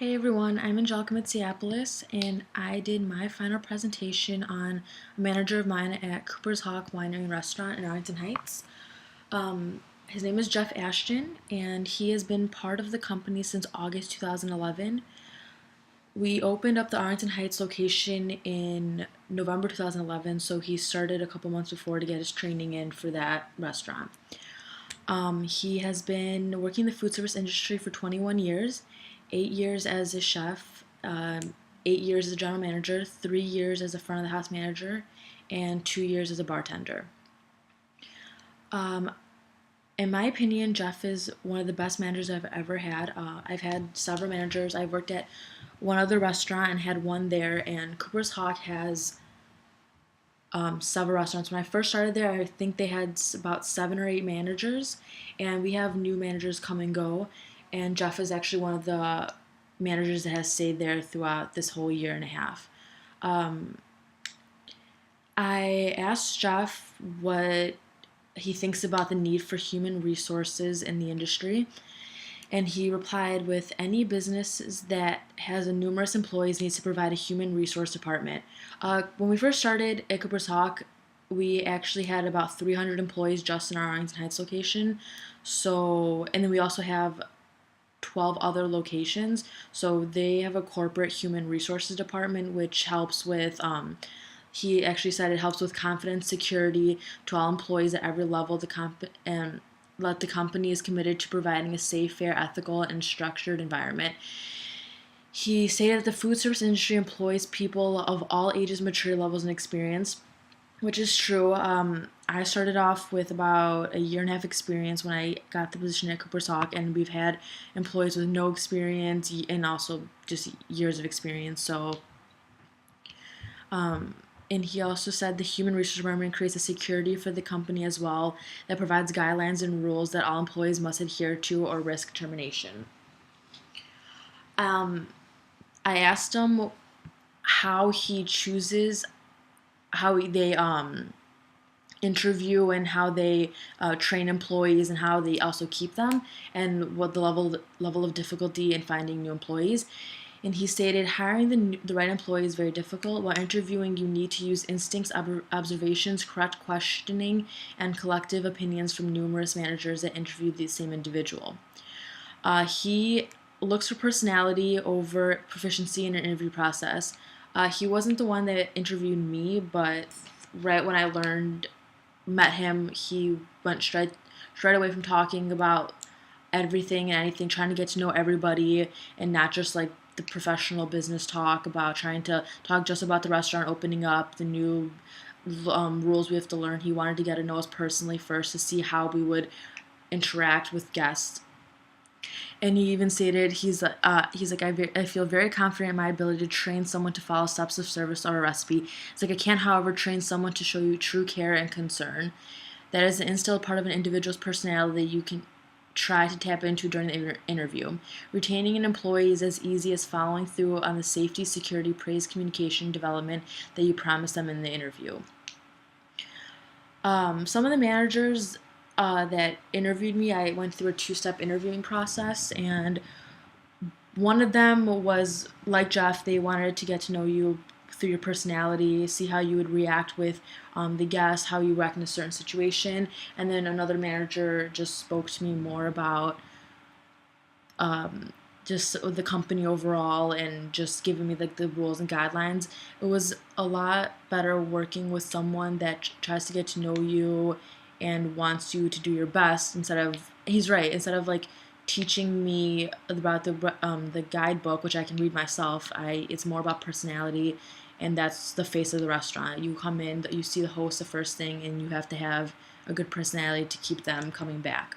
Hey everyone, I'm Angelica Mitsiopoulos, and I did my final presentation on a manager of mine at Cooper's Hawk Winery and Restaurant in Arlington Heights. His name is Jeff Ashton, and he has been part of the company since August 2011. We opened up the Arlington Heights location in November 2011, so he started a couple months before to get his training in for that restaurant. He has been working in the food service industry for 21 years, 8 years as a chef, 8 years as a general manager, 3 years as a front of the house manager, and 2 years as a bartender. In my opinion, Jeff is one of the best managers I've ever had. I've had several managers. I've worked at one other restaurant and had one there, and Cooper's Hawk has several restaurants. When I first started there, I think they had about 7 or 8 managers, and we have new managers come and go. And Jeff is actually one of the managers that has stayed there throughout this whole year and a half. I asked Jeff what he thinks about the need for human resources in the industry, and he replied with any business that has numerous employees needs to provide a human resource department. When we first started at Cooper's Hawk, we actually had about 300 employees just in our Arlington Heights location. And then we also have 12 other locations. So they have a corporate human resources department, which helps with he actually said it helps with confidence, security to all employees at every level of and the company is committed to providing a safe, fair, ethical, and structured environment. He stated that the food service industry employs people of all ages, maturity levels, and experience, which is true. I started off with about a year and a half experience when I got the position at Cooper's Hawk, and we've had employees with no experience and also just years of experience. And he also said the human resource department creates a security for the company as well that provides guidelines and rules that all employees must adhere to or risk termination. I asked him how he chooses how they interview and how they train employees and how they also keep them, and what the level of difficulty in finding new employees. And he stated, hiring the right employee is very difficult. While interviewing, you need to use instincts, observations, correct questioning, and collective opinions from numerous managers that interviewed the same individual. He looks for personality over proficiency in an interview process. He wasn't the one that interviewed me, but right when I met him, he went straight away from talking about everything and anything, trying to get to know everybody, and not just like the professional business talk about trying to talk just about the restaurant opening up, the new rules we have to learn. He wanted to get to know us personally first to see how we would interact with guests. And he even stated, he's like, I feel very confident in my ability to train someone to follow steps of service or a recipe. It's like I can't, however, train someone to show you true care and concern. That is an instilled part of an individual's personality you can try to tap into during the interview. Retaining an employee is as easy as following through on the safety, security, praise, communication, development that you promised them in the interview. Some of the managers that interviewed me, I went through a 2-step interviewing process, and one of them was like Jeff. They wanted to get to know you through your personality, see how you would react with the guests, how you react in a certain situation. And then another manager just spoke to me more about just the company overall and just giving me like the rules and guidelines. It was a lot better working with someone that tries to get to know you and wants you to do your best instead of like teaching me about the guidebook, which I can read myself. It's more about personality, and that's the face of the restaurant. You come in, you see the host the first thing, and you have to have a good personality to keep them coming back,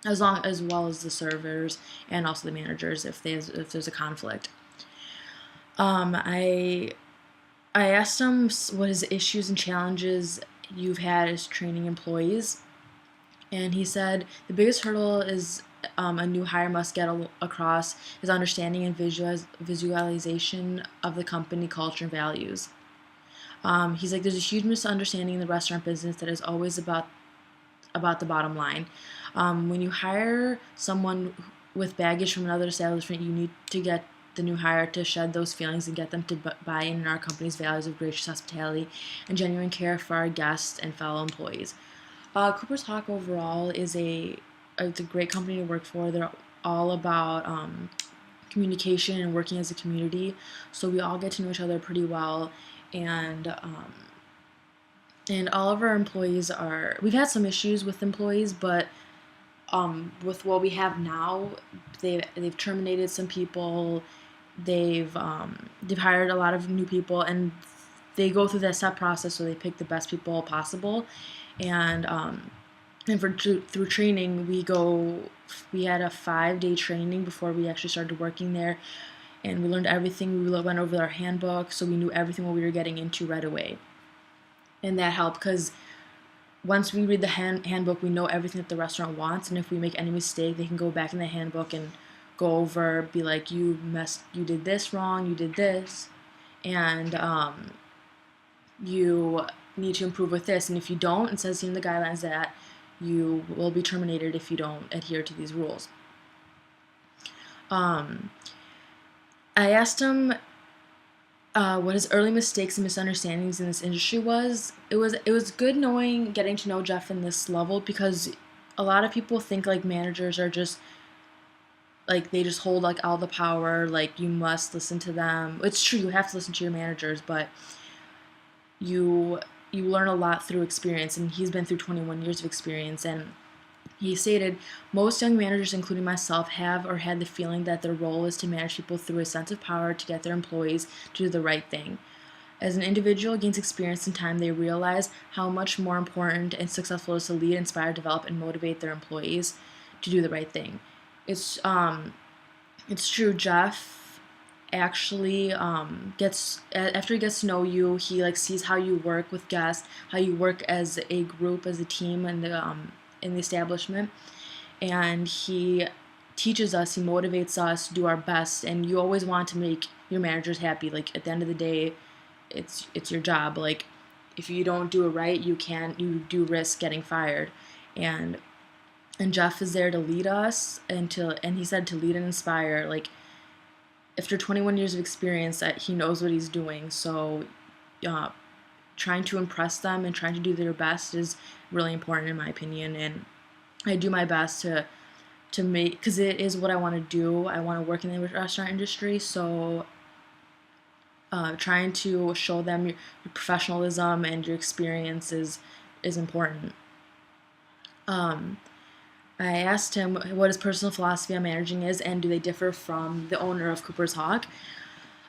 as well as the servers and also the managers if there's a conflict. I asked him what his issues and challenges you've had as training employees, and he said the biggest hurdle is a new hire must get across is understanding and visualization of the company culture and values. He's like, there's a huge misunderstanding in the restaurant business that is always about the bottom line. When you hire someone with baggage from another establishment, you need to get the new hire to shed those feelings and get them to buy in our company's values of gracious hospitality and genuine care for our guests and fellow employees. Cooper's Hawk overall is it's a great company to work for. They're all about communication and working as a community, so we all get to know each other pretty well, and all of our employees are. We've had some issues with employees, but with what we have now, they've terminated some people. They've hired a lot of new people, and they go through that step process, so they pick the best people possible, and through training, we had a 5-day training before we actually started working there, and we learned everything. We went over our handbook, so we knew everything what we were getting into right away, and that helped because once we read the handbook, we know everything that the restaurant wants, and if we make any mistake, they can go back in the handbook and go over, be like, you did this wrong, you did this, and you need to improve with this, and if you don't, it says in the guidelines that you will be terminated if you don't adhere to these rules. I asked him what his early mistakes and misunderstandings in this industry was. It was good getting to know Jeff in this level, because a lot of people think like managers are just like they just hold like all the power, like you must listen to them. It's true, you have to listen to your managers, but you learn a lot through experience, and he's been through 21 years of experience. And he stated, most young managers, including myself, have or had the feeling that their role is to manage people through a sense of power to get their employees to do the right thing. As an individual gains experience and time, they realize how much more important and successful it is to lead, inspire, develop, and motivate their employees to do the right thing. It's true. Jeff actually gets, after he gets to know you, he like sees how you work with guests, how you work as a group, as a team in the establishment, and he teaches us, he motivates us to do our best. And you always want to make your managers happy. Like at the end of the day, it's your job. Like if you don't do it right, you do risk getting fired. And Jeff is there to lead us, and he said to lead and inspire. Like after 21 years of experience, that he knows what he's doing. So trying to impress them and trying to do their best is really important in my opinion. And I do my best to make, because it is what I want to do. I want to work in the restaurant industry, so trying to show them your professionalism and your experience is important. I asked him what his personal philosophy on managing is, and do they differ from the owner of Cooper's Hawk.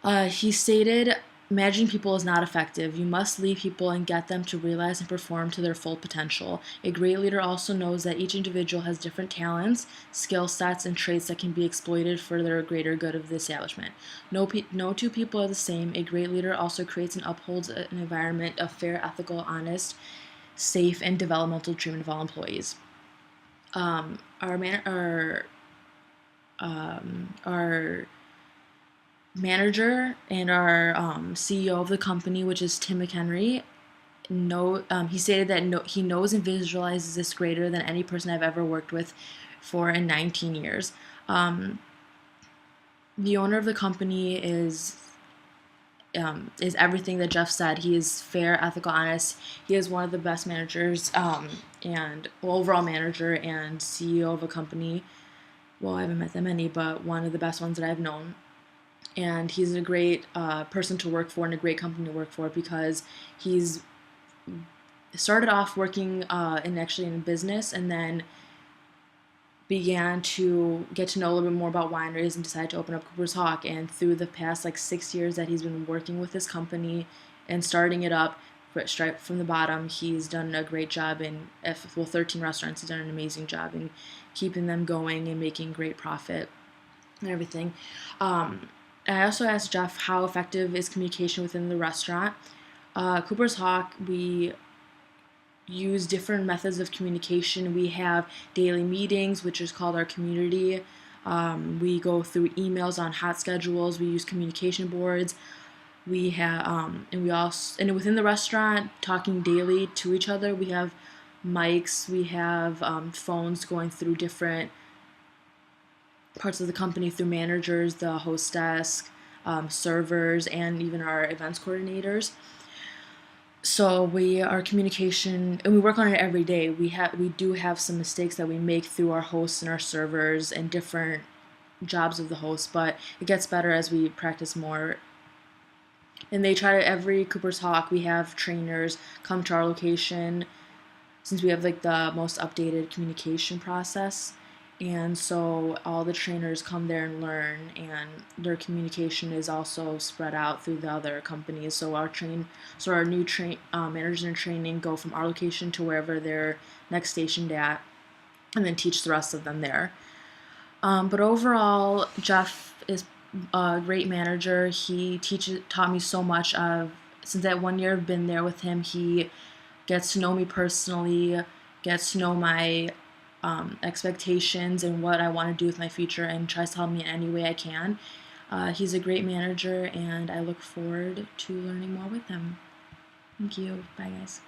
He stated, managing people is not effective. You must lead people and get them to realize and perform to their full potential. A great leader also knows that each individual has different talents, skill sets, and traits that can be exploited for the greater good of the establishment. No two people are the same. A great leader also creates and upholds an environment of fair, ethical, honest, safe, and developmental treatment of all employees. Our manager and our CEO of the company, which is Tim McHenry, he stated that he knows and visualizes this greater than any person I've ever worked with for in 19 years. The owner of the company is everything that Jeff said. He is fair, ethical, honest. He is one of the best managers and overall manager and CEO of a company. Well, I haven't met that many, but one of the best ones that I've known. And he's a great person to work for and a great company to work for, because he's started off working in business, and then began to get to know a little bit more about wineries and decided to open up Cooper's Hawk. And through the past 6 years that he's been working with this company and starting it up straight from the bottom, he's done a great job 13 restaurants. He's done an amazing job in keeping them going and making great profit and everything. I also asked Jeff how effective is communication within the restaurant. Cooper's Hawk, we use different methods of communication. We have daily meetings, which is called our community. We go through emails on hot schedules. We use communication boards. We have and within the restaurant, talking daily to each other. We have mics. We have phones going through different parts of the company through managers, the host desk, servers, and even our events coordinators. So our communication, and we work on it every day. We do have some mistakes that we make through our hosts and our servers and different jobs of the host, but it gets better as we practice more. And they try to, every Cooper's Hawk, we have trainers come to our location since we have like the most updated communication process. And so all the trainers come there and learn, and their communication is also spread out through the other companies. So our new managers in training go from our location to wherever they're next stationed at, and then teach the rest of them there. But overall, Jeff is a great manager. He taught me so much. Since that 1 year I've been there with him, he gets to know me personally, gets to know my expectations and what I want to do with my future, and tries to help me in any way I can. He's a great manager, and I look forward to learning more with him. Thank you. Bye, guys.